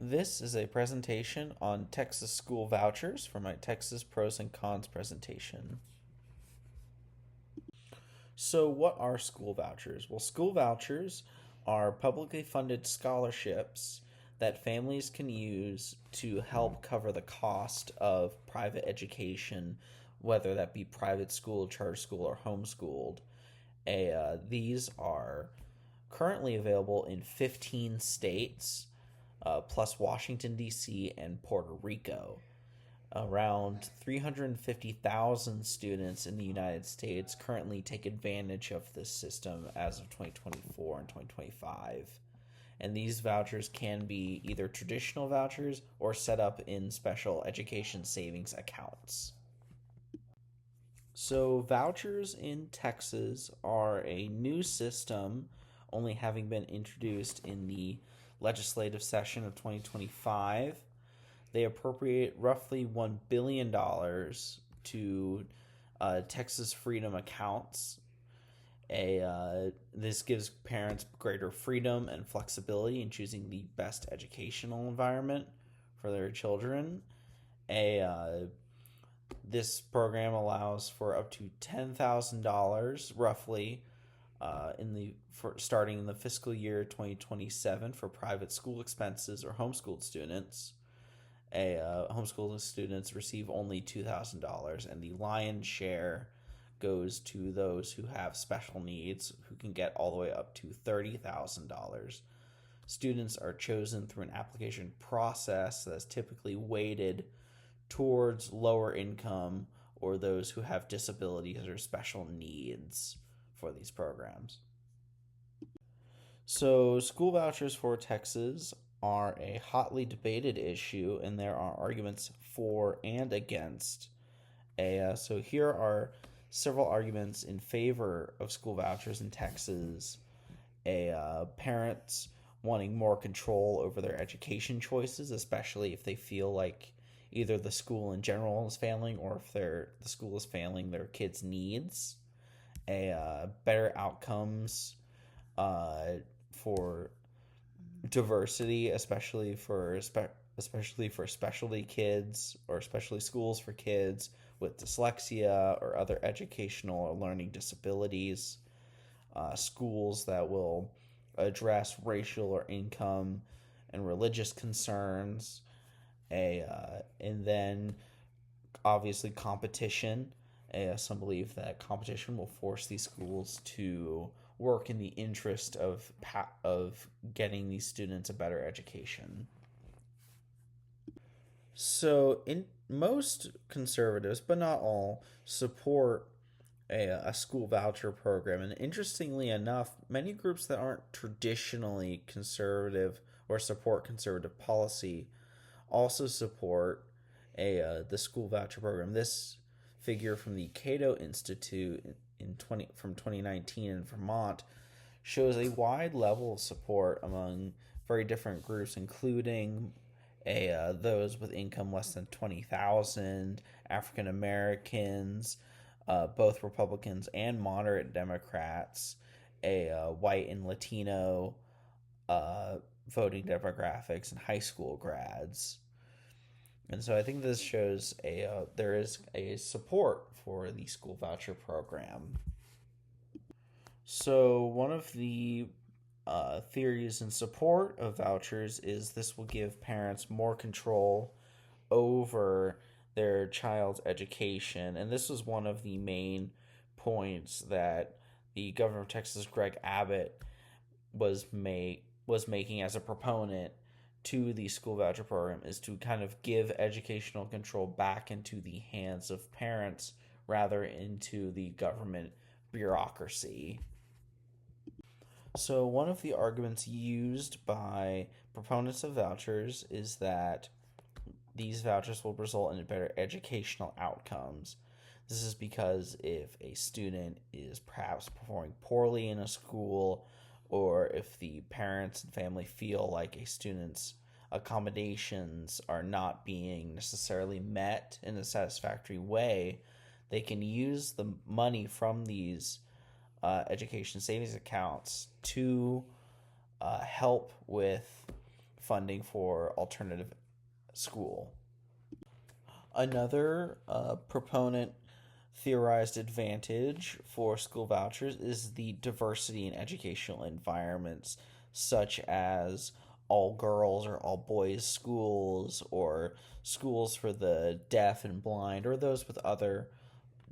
This is a presentation on Texas school vouchers for my Texas pros and cons presentation. So, what are school vouchers? Well, school vouchers are publicly funded scholarships that families can use to help cover the cost of private education, whether that be private school, charter school, or homeschooled. These are currently available in 15 states, plus Washington, D.C., and Puerto Rico. Around 350,000 students in the United States currently take advantage of this system as of 2024 and 2025. And these vouchers can be either traditional vouchers or set up in special education savings accounts. So, vouchers in Texas are a new system, only having been introduced in the legislative session of 2025. They appropriate roughly $1 billion to Texas Freedom accounts. This gives parents greater freedom and flexibility in choosing the best educational environment for their children. This program allows for up to $10,000 roughly starting in the fiscal year 2027 for private school expenses or homeschooled students. Homeschooling students receive only $2,000, and the lion's share goes to those who have special needs, who can get all the way up to $30,000. Students are chosen through an application process that's typically weighted towards lower income or those who have disabilities or special needs for these programs. So, school vouchers for Texas are a hotly debated issue, and there are arguments for and against. So here are several arguments in favor of school vouchers in Texas. Parents wanting more control over their education choices, especially if they feel like either the school in general is failing or if the school is failing their kids' needs. Better outcomes for diversity, especially for specialty kids or especially schools for kids with dyslexia or other educational or learning disabilities, schools that will address racial or income and religious concerns, and then obviously competition. Some believe that competition will force these schools to work in the interest of getting these students a better education. So, in most conservatives, but not all, support a school voucher program. And interestingly enough, many groups that aren't traditionally conservative or support conservative policy also support the school voucher program. This figure from the Cato Institute from 2019 in Vermont shows a wide level of support among very different groups, including those with income less than $20,000, African Americans, both Republicans and moderate Democrats, white and Latino voting demographics, and high school grads. And so I think this shows there is a support for the school voucher program. So one of the theories in support of vouchers is this will give parents more control over their child's education. And this was one of the main points that the governor of Texas, Greg Abbott, was making as a proponent to the school voucher program, is to kind of give educational control back into the hands of parents rather into the government bureaucracy. So one of the arguments used by proponents of vouchers is that these vouchers will result in better educational outcomes. This is because if a student is perhaps performing poorly in a school, or if the parents and family feel like a student's accommodations are not being necessarily met in a satisfactory way, they can use the money from these education savings accounts to help with funding for alternative school. Another proponent theorized advantage for school vouchers is the diversity in educational environments, such as all girls or all boys schools, or schools for the deaf and blind, or those with other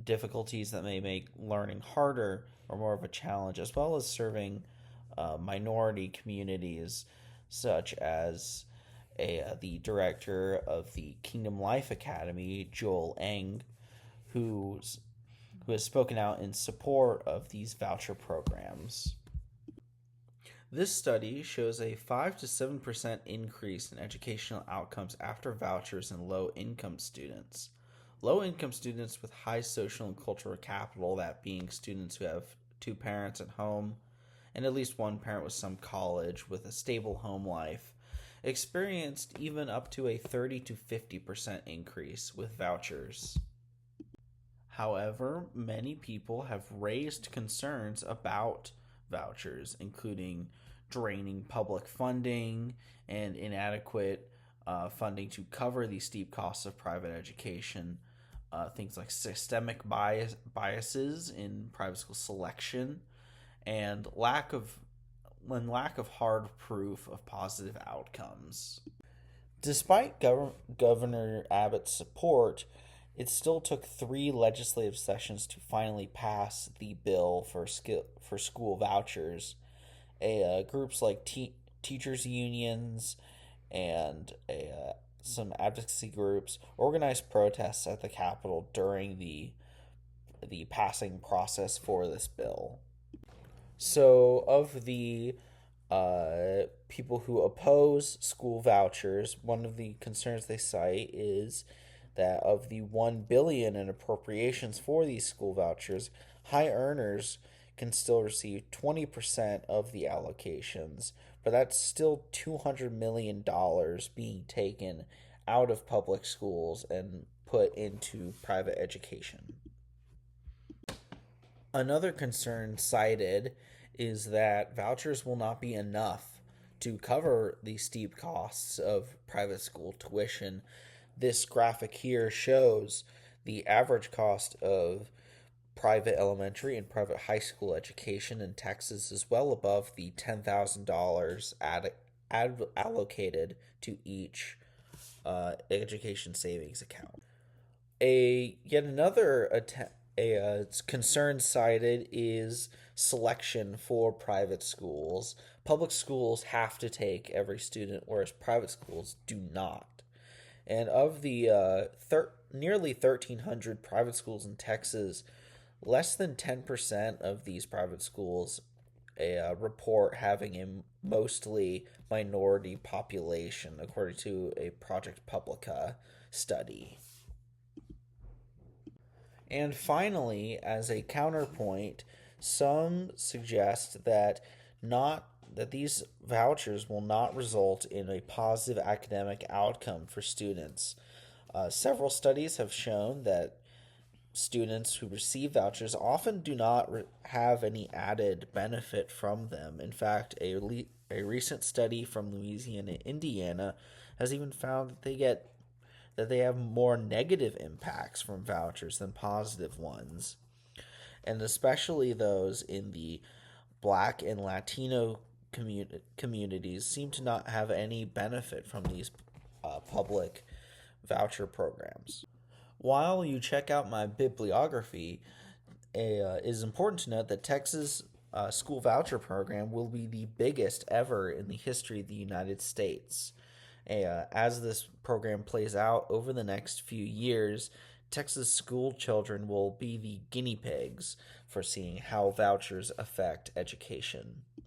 difficulties that may make learning harder or more of a challenge, as well as serving minority communities, such as the director of the Kingdom Life Academy, Joel Eng, who's who has spoken out in support of these voucher programs. This study shows a 5 to 7% increase in educational outcomes after vouchers in low income students. Low income students with high social and cultural capital, that being students who have two parents at home and at least one parent with some college with a stable home life, experienced even up to a 30 to 50% increase with vouchers. However, many people have raised concerns about vouchers, including draining public funding and inadequate funding to cover the steep costs of private education. Things like systemic biases in private school selection and lack of hard proof of positive outcomes. Despite Governor Abbott's support, it still took 3 legislative sessions to finally pass the bill for school vouchers. Groups like teachers unions and some advocacy groups organized protests at the Capitol during the passing process for this bill. So, of the people who oppose school vouchers, one of the concerns they cite is that of the $1 billion in appropriations for these school vouchers, high earners can still receive 20% of the allocations, but that's still $200 million being taken out of public schools and put into private education. Another concern cited is that vouchers will not be enough to cover the steep costs of private school tuition. This graphic here shows the average cost of private elementary and private high school education in Texas is well above the $10,000 allocated to each education savings account. Yet another concern cited is selection for private schools. Public schools have to take every student, whereas private schools do not. And of the nearly 1,300 private schools in Texas, less than 10% of these private schools report having a mostly minority population, according to a Project Publica study. And finally, as a counterpoint, some suggest that these vouchers will not result in a positive academic outcome for students. Several studies have shown that students who receive vouchers often do not have any added benefit from them. In fact, a recent study from Louisiana and Indiana has even found that they have more negative impacts from vouchers than positive ones. And especially those in the Black and Latino communities seem to not have any benefit from these public voucher programs. While you check out my bibliography, it is important to note that Texas school voucher program will be the biggest ever in the history of the United States. As this program plays out over the next few years, Texas school children will be the guinea pigs for seeing how vouchers affect education.